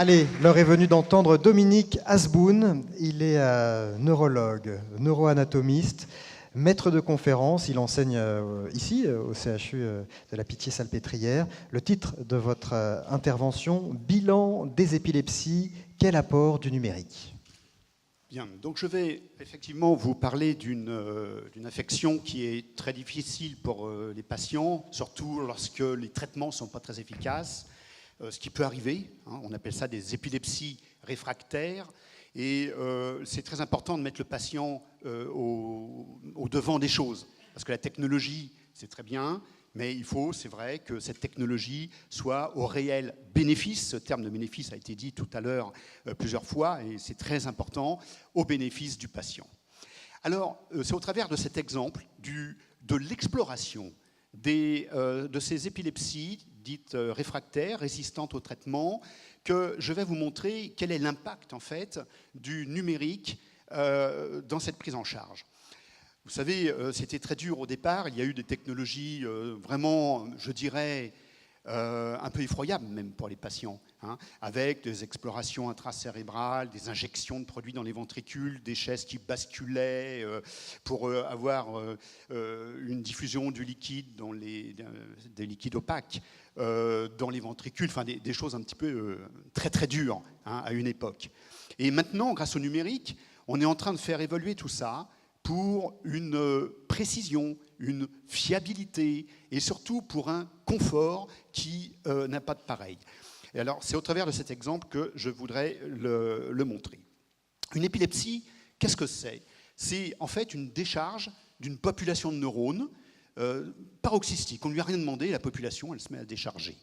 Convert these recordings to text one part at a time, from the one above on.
Allez, l'heure est venue d'entendre Dominique Asboun. Il est neurologue, neuroanatomiste, maître de conférence. Il enseigne ici, au CHU de la Pitié-Salpêtrière. Le titre de votre intervention, Bilan des épilepsies, quel apport du numérique ? Bien, donc je vais effectivement vous parler d'une affection qui est très difficile pour les patients, surtout lorsque les traitements ne sont pas très efficaces. Ce qui peut arriver, on appelle ça des épilepsies réfractaires, et c'est très important de mettre le patient au devant des choses, parce que la technologie, c'est très bien, mais il faut, c'est vrai, que cette technologie soit au réel bénéfice. Ce terme de bénéfice a été dit tout à l'heure plusieurs fois, et c'est très important, au bénéfice du patient. Alors, c'est au travers de cet exemple, de l'exploration de ces épilepsies dites réfractaires, résistantes au traitement, que je vais vous montrer quel est l'impact en fait du numérique dans cette prise en charge. Vous savez, c'était très dur au départ. Il y a eu des technologies vraiment, je dirais, un peu effroyables même pour les patients, avec des explorations intracérébrales, des injections de produits dans les ventricules, des chaises qui basculaient pour avoir une diffusion du liquide dans des liquides opaques dans les ventricules, enfin des choses un petit peu très très dures à une époque. Et maintenant, grâce au numérique, on est en train de faire évoluer tout ça pour une précision, une fiabilité et surtout pour un confort qui n'a pas de pareil. Et alors, c'est au travers de cet exemple que je voudrais le montrer. Une épilepsie, qu'est-ce que c'est ? C'est en fait une décharge d'une population de neurones paroxystique. On ne lui a rien demandé, la population, elle se met à décharger.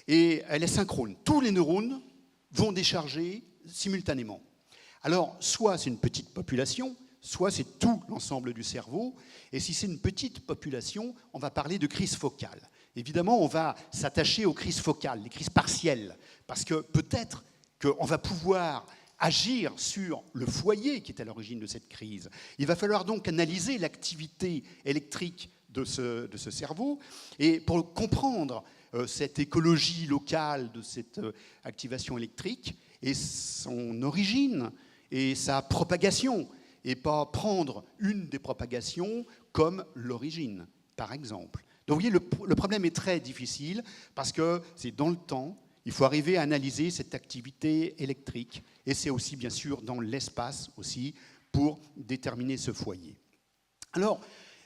Et elle est synchrone. Tous les neurones vont décharger simultanément. Alors, soit c'est une petite population, soit c'est tout l'ensemble du cerveau. Et si c'est une petite population, on va parler de crise focale. Évidemment, on va s'attacher aux crises focales, les crises partielles, parce que peut-être qu'on va pouvoir agir sur le foyer qui est à l'origine de cette crise. Il va falloir donc analyser l'activité électrique de ce cerveau. Et pour comprendre cette écologie locale de cette activation électrique et son origine et sa propagation, et pas prendre une des propagations comme l'origine, par exemple. Donc vous voyez, le problème est très difficile parce que c'est dans le temps, il faut arriver à analyser cette activité électrique et c'est aussi bien sûr dans l'espace aussi pour déterminer ce foyer. Alors,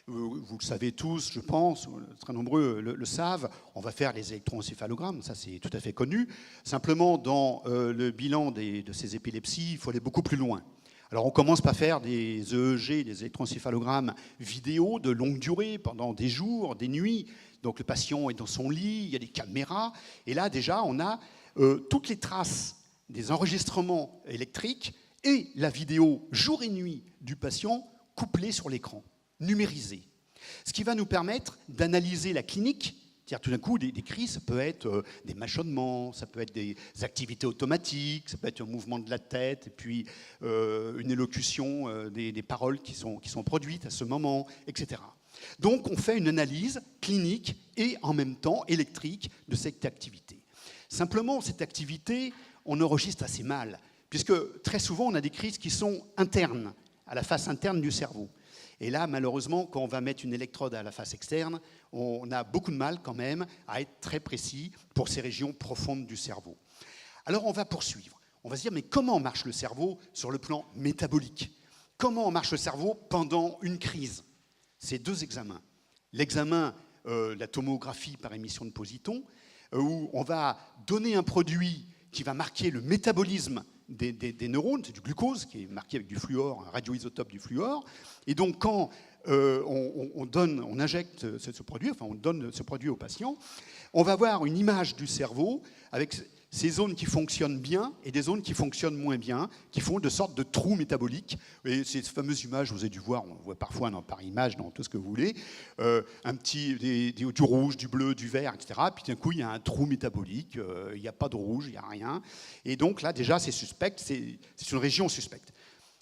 vous le savez tous, je pense, très nombreux le savent, on va faire les électroencéphalogrammes, ça c'est tout à fait connu. Simplement, dans le bilan de ces épilepsies, il faut aller beaucoup plus loin. Alors on commence par faire des EEG, des électroencéphalogrammes vidéo de longue durée pendant des jours, des nuits. Donc le patient est dans son lit, il y a des caméras. Et là déjà on a toutes les traces des enregistrements électriques et la vidéo jour et nuit du patient couplée sur l'écran, numérisée. Ce qui va nous permettre d'analyser la clinique. C'est-à-dire tout d'un coup, des crises, ça peut être des mâchonnements, ça peut être des activités automatiques, ça peut être un mouvement de la tête, et puis une élocution des paroles qui sont produites à ce moment, etc. Donc on fait une analyse clinique et en même temps électrique de cette activité. Simplement, cette activité, on enregistre assez mal, puisque très souvent, on a des crises qui sont internes, à la face interne du cerveau. Et là, malheureusement, quand on va mettre une électrode à la face externe, on a beaucoup de mal quand même à être très précis pour ces régions profondes du cerveau. Alors on va poursuivre. On va se dire, mais comment marche le cerveau sur le plan métabolique ? Comment marche le cerveau pendant une crise ? C'est deux examens. L'examen de la tomographie par émission de positons, où on va donner un produit qui va marquer le métabolisme des neurones, c'est du glucose qui est marqué avec du fluor, un radioisotope du fluor. Et donc quand on injecte ce produit, enfin on donne ce produit au patient, on va avoir une image du cerveau avec ces zones qui fonctionnent bien et des zones qui fonctionnent moins bien, qui font de sortes de trous métaboliques. Et cette fameuse image, vous avez dû voir, on voit parfois par image, dans tout ce que vous voulez, du rouge, du bleu, du vert, etc. Puis d'un coup, il y a un trou métabolique, il n'y a pas de rouge, il n'y a rien. Et donc là, déjà, c'est suspect, c'est une région suspecte.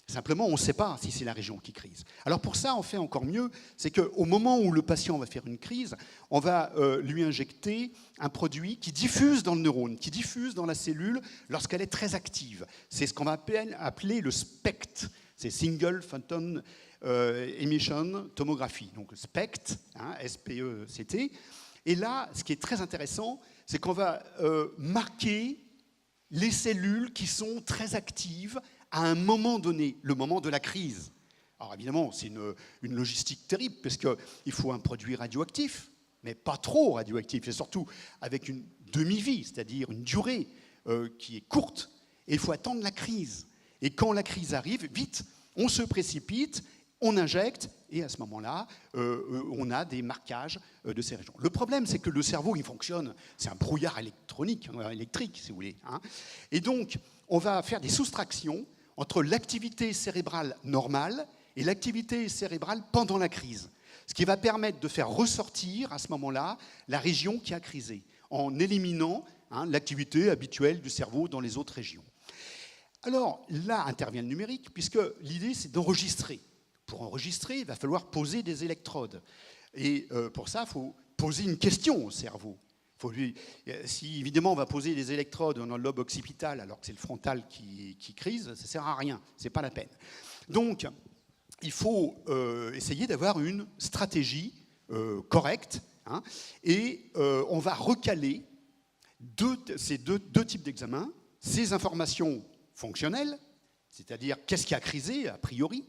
Simplement, on ne sait pas si c'est la région qui crise. Alors pour ça, on fait encore mieux, c'est qu'au moment où le patient va faire une crise, on va lui injecter un produit qui diffuse dans le neurone, qui diffuse dans la cellule lorsqu'elle est très active. C'est ce qu'on va appeler le SPECT, c'est Single Photon Emission Tomography, donc SPECT, hein, S-P-E-C-T. Et là, ce qui est très intéressant, c'est qu'on va marquer les cellules qui sont très actives à un moment donné, le moment de la crise. Alors évidemment, c'est une logistique terrible, parce qu'il faut un produit radioactif, mais pas trop radioactif, et surtout avec une demi-vie, c'est-à-dire une durée qui est courte, et il faut attendre la crise. Et quand la crise arrive, vite, on se précipite, on injecte, et à ce moment-là, on a des marquages de ces régions. Le problème, c'est que le cerveau, il fonctionne, c'est un brouillard électrique, si vous voulez. Hein. Et donc, on va faire des soustractions entre l'activité cérébrale normale et l'activité cérébrale pendant la crise. Ce qui va permettre de faire ressortir, à ce moment-là, la région qui a crisé, en éliminant l'activité habituelle du cerveau dans les autres régions. Alors, là intervient le numérique, puisque l'idée, c'est d'enregistrer. Pour enregistrer, il va falloir poser des électrodes. Et pour ça, il faut poser une question au cerveau. Si évidemment on va poser des électrodes dans le lobe occipital alors que c'est le frontal qui crise, ça ne sert à rien, ce n'est pas la peine. Donc, il faut essayer d'avoir une stratégie correcte, hein, et on va recaler ces deux types d'examens, ces informations fonctionnelles, c'est-à-dire qu'est-ce qui a crisé a priori,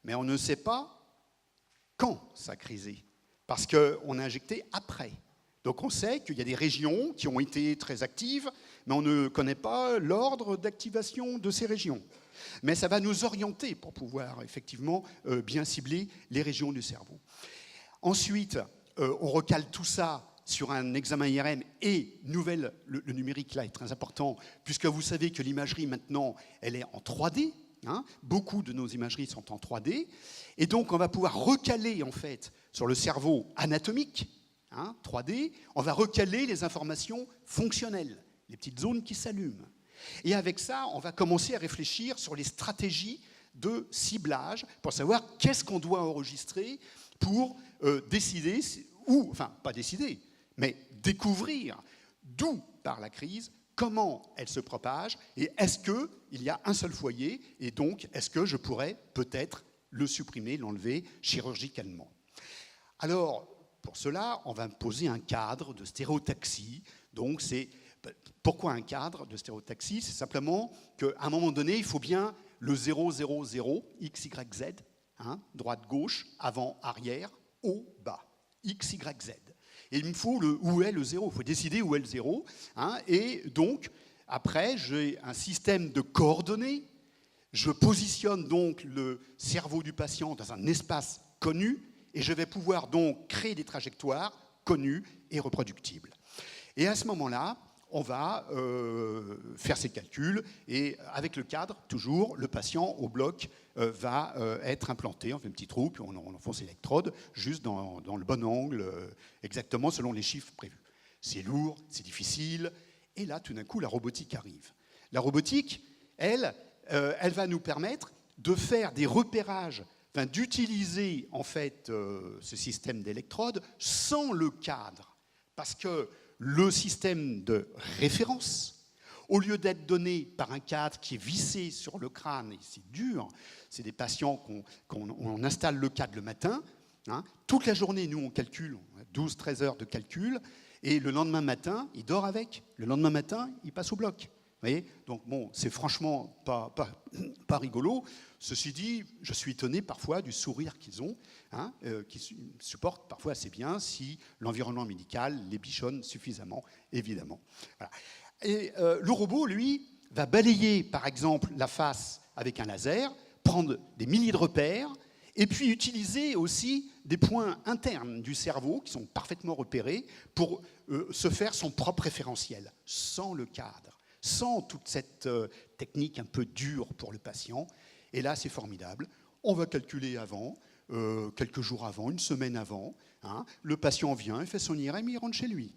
mais on ne sait pas quand ça a crisé, parce qu'on a injecté après. Donc on sait qu'il y a des régions qui ont été très actives, mais on ne connaît pas l'ordre d'activation de ces régions. Mais ça va nous orienter pour pouvoir effectivement bien cibler les régions du cerveau. Ensuite, on recale tout ça sur un examen IRM et le numérique là est très important, puisque vous savez que l'imagerie maintenant, elle est en 3D. Hein, beaucoup de nos imageries sont en 3D. Et donc on va pouvoir recaler en fait sur le cerveau anatomique, 3D, on va recaler les informations fonctionnelles, les petites zones qui s'allument. Et avec ça, on va commencer à réfléchir sur les stratégies de ciblage pour savoir qu'est-ce qu'on doit enregistrer pour décider, enfin pas décider, mais découvrir d'où part la crise, comment elle se propage, et est-ce qu'il y a un seul foyer, et donc est-ce que je pourrais peut-être le supprimer, l'enlever chirurgicalement. Alors, pour cela, on va poser un cadre de stéréotaxie. Donc, pourquoi un cadre de stéréotaxie? C'est simplement qu'à un moment donné, il faut bien le 0, 0, 0, X, Y, Z, hein, droite, gauche, avant, arrière, haut, bas, X, Y, Z. Et il me faut où est le 0, il faut décider où est le 0. Hein, et donc, après, j'ai un système de coordonnées. Je positionne donc le cerveau du patient dans un espace connu, et je vais pouvoir donc créer des trajectoires connues et reproductibles. Et à ce moment-là, on va faire ces calculs, et avec le cadre, toujours, le patient au bloc va être implanté, on fait un petit trou, puis on enfonce l'électrode juste dans le bon angle, exactement selon les chiffres prévus. C'est lourd, c'est difficile, et là, tout d'un coup, la robotique arrive. La robotique, elle va nous permettre de faire des repérages, d'utiliser en fait ce système d'électrodes sans le cadre, parce que le système de référence, au lieu d'être donné par un cadre qui est vissé sur le crâne, et c'est dur, c'est des patients qu'on installe le cadre le matin, hein, toute la journée, nous on calcule, on a 12-13 heures de calcul, et le lendemain matin, il dort avec, le lendemain matin, il passe au bloc. Vous voyez, donc bon, c'est franchement pas rigolo. Ceci dit, je suis étonné parfois du sourire qu'ils ont, hein, qui supportent parfois assez bien si l'environnement médical les bichonne suffisamment, évidemment. Voilà. Et le robot, lui, va balayer, par exemple, la face avec un laser, prendre des milliers de repères, et puis utiliser aussi des points internes du cerveau qui sont parfaitement repérés pour se faire son propre référentiel, sans le cadre, sans toute cette technique un peu dure pour le patient. Et là, c'est formidable. On va calculer avant, quelques jours avant, une semaine avant. Hein, le patient vient, il fait son IRM, il rentre chez lui.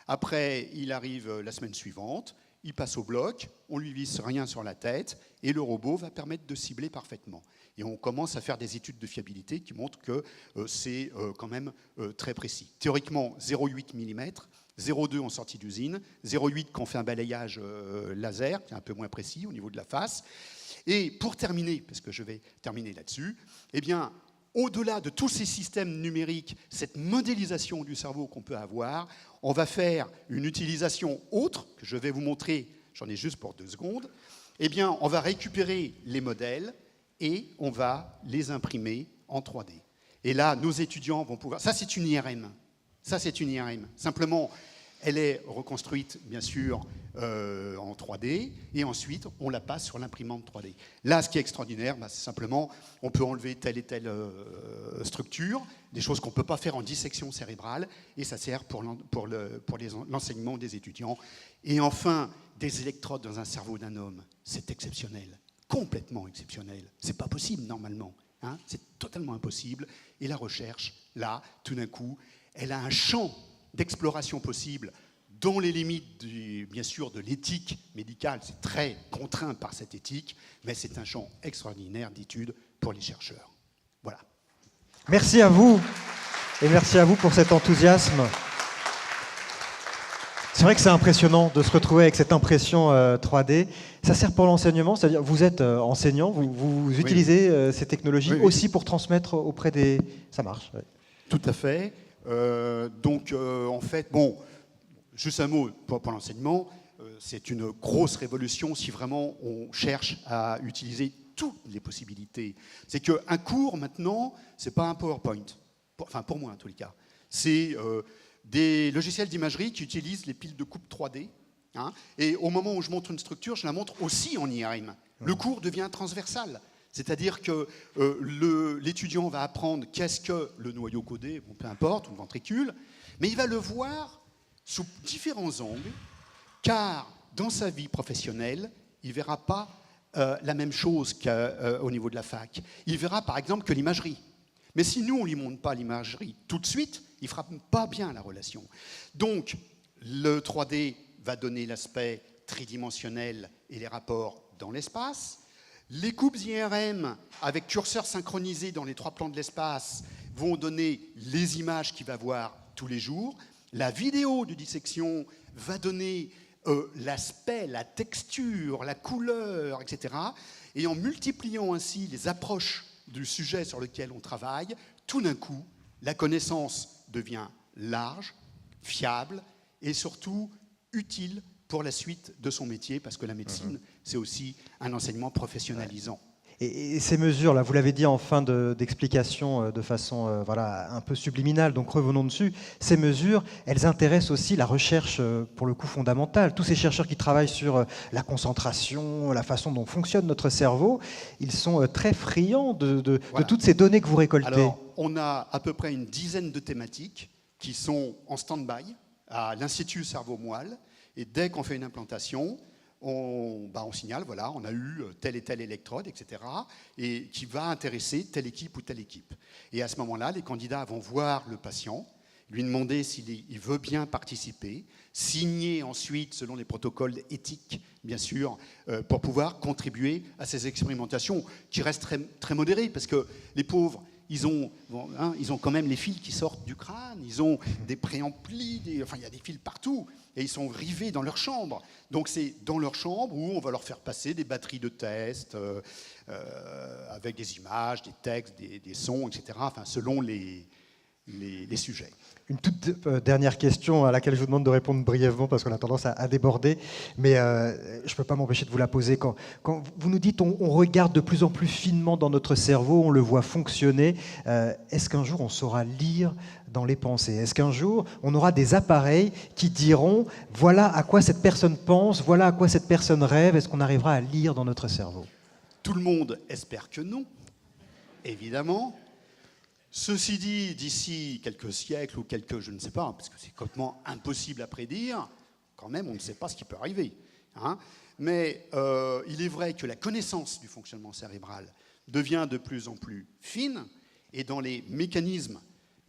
Après, il arrive la semaine suivante, il passe au bloc, on lui visse rien sur la tête, et le robot va permettre de cibler parfaitement. Et on commence à faire des études de fiabilité qui montrent que c'est quand même très précis. Théoriquement, 0,8 mm, 0,2 en sortie d'usine, 0,8 quand on fait un balayage laser, qui est un peu moins précis au niveau de la face. Et pour terminer, parce que je vais terminer là-dessus, eh bien, au-delà de tous ces systèmes numériques, cette modélisation du cerveau qu'on peut avoir, on va faire une utilisation autre, que je vais vous montrer, j'en ai juste pour 2 secondes. Eh bien, on va récupérer les modèles et on va les imprimer en 3D. Et là, nos étudiants vont pouvoir... Ça, c'est une IRM. Ça, c'est une IRM. Simplement, elle est reconstruite, bien sûr, en 3D, et ensuite, on la passe sur l'imprimante 3D. Là, ce qui est extraordinaire, c'est simplement, on peut enlever telle et telle structure, des choses qu'on ne peut pas faire en dissection cérébrale, et ça sert pour l'enseignement des étudiants. Et enfin, des électrodes dans un cerveau d'un homme, c'est exceptionnel, complètement exceptionnel. C'est pas possible, normalement. Hein, c'est totalement impossible. Et la recherche, là, tout d'un coup, elle a un champ d'exploration possible dans les limites, bien sûr, de l'éthique médicale. C'est très contraint par cette éthique, mais c'est un champ extraordinaire d'études pour les chercheurs. Voilà. Merci à vous, et merci à vous pour cet enthousiasme. C'est vrai que c'est impressionnant de se retrouver avec cette impression 3D. Ça sert pour l'enseignement, c'est-à-dire vous êtes enseignant, vous utilisez ces technologies aussi pour transmettre auprès des... Ça marche. Oui. Tout à fait. En fait, bon, juste un mot pour l'enseignement, c'est une grosse révolution si vraiment on cherche à utiliser toutes les possibilités. C'est qu'un cours, maintenant, c'est pas un PowerPoint, enfin pour moi en tous les cas. C'est des logiciels d'imagerie qui utilisent les piles de coupe 3D. Hein, et au moment où je montre une structure, je la montre aussi en IRM. Le cours devient transversal. C'est-à-dire que l'étudiant va apprendre qu'est-ce que le noyau codé, bon, peu importe, ou le ventricule, mais il va le voir sous différents angles, car dans sa vie professionnelle, il ne verra pas la même chose qu'au niveau de la fac. Il verra par exemple que l'imagerie. Mais si nous, on ne lui montre pas l'imagerie tout de suite, il ne fera pas bien la relation. Donc, le 3D va donner l'aspect tridimensionnel et les rapports dans l'espace. Les coupes IRM, avec curseur synchronisé dans les 3 plans de l'espace, vont donner les images qu'il va voir tous les jours. La vidéo de dissection va donner l'aspect, la texture, la couleur, etc. Et en multipliant ainsi les approches du sujet sur lequel on travaille, tout d'un coup, la connaissance devient large, fiable et surtout utile pour la suite de son métier, parce que la médecine, c'est aussi un enseignement professionnalisant. Et ces mesures-là, vous l'avez dit en fin d'explication de façon voilà, un peu subliminale, donc revenons dessus, ces mesures, elles intéressent aussi la recherche, pour le coup, fondamentale. Tous ces chercheurs qui travaillent sur la concentration, la façon dont fonctionne notre cerveau, ils sont très friands de toutes ces données que vous récoltez. Alors, on a à peu près une dizaine de thématiques qui sont en stand-by à l'Institut Cerveau-Moelle, et dès qu'on fait une implantation, on signale, voilà, on a eu telle et telle électrode, etc., et qui va intéresser telle équipe ou telle équipe. Et à ce moment-là, les candidats vont voir le patient, lui demander s'il veut bien participer, signer ensuite, selon les protocoles éthiques, bien sûr, pour pouvoir contribuer à ces expérimentations, qui restent très, très modérées, parce que les pauvres, ils ont quand même les fils qui sortent du crâne, ils ont des préamplis, il y a des fils partout, et ils sont rivés dans leur chambre. Donc c'est dans leur chambre où on va leur faire passer des batteries de tests avec des images, des textes, des sons, etc., enfin, selon les sujets. Une toute dernière question à laquelle je vous demande de répondre brièvement parce qu'on a tendance à déborder, mais je ne peux pas m'empêcher de vous la poser. Quand vous nous dites on regarde de plus en plus finement dans notre cerveau, on le voit fonctionner, est-ce qu'un jour on saura lire dans les pensées? Est-ce qu'un jour on aura des appareils qui diront voilà à quoi cette personne pense, voilà à quoi cette personne rêve? Est-ce qu'on arrivera à lire dans notre cerveau? Tout le monde espère que non, évidemment. Ceci dit, d'ici quelques siècles ou quelques, je ne sais pas, parce que c'est complètement impossible à prédire, quand même, on ne sait pas ce qui peut arriver. Hein. Mais il est vrai que la connaissance du fonctionnement cérébral devient de plus en plus fine, et dans les mécanismes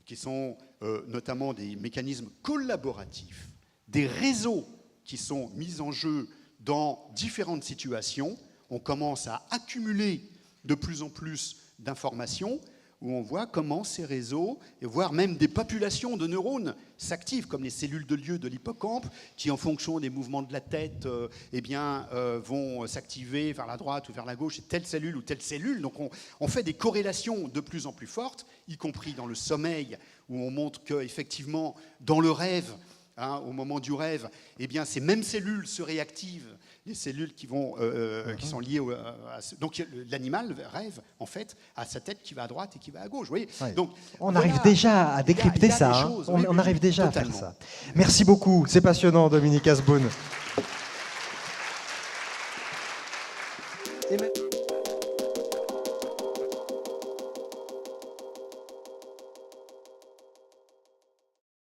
qui sont notamment des mécanismes collaboratifs, des réseaux qui sont mis en jeu dans différentes situations, on commence à accumuler de plus en plus d'informations, où on voit comment ces réseaux, et voire même des populations de neurones s'activent, comme les cellules de lieu de l'hippocampe, qui en fonction des mouvements de la tête vont s'activer vers la droite ou vers la gauche, et telle cellule ou telle cellule. Donc on fait des corrélations de plus en plus fortes, y compris dans le sommeil, où on montre qu'effectivement, dans le rêve, au moment du rêve, eh bien, ces mêmes cellules se réactivent, les cellules qui sont liées donc l'animal rêve, en fait, à sa tête qui va à droite et qui va à gauche. Vous voyez. Ouais. Donc, on arrive déjà à décrypter ça. On arrive déjà totalement à faire ça. Merci beaucoup. C'est passionnant, Dominique Asboun. Et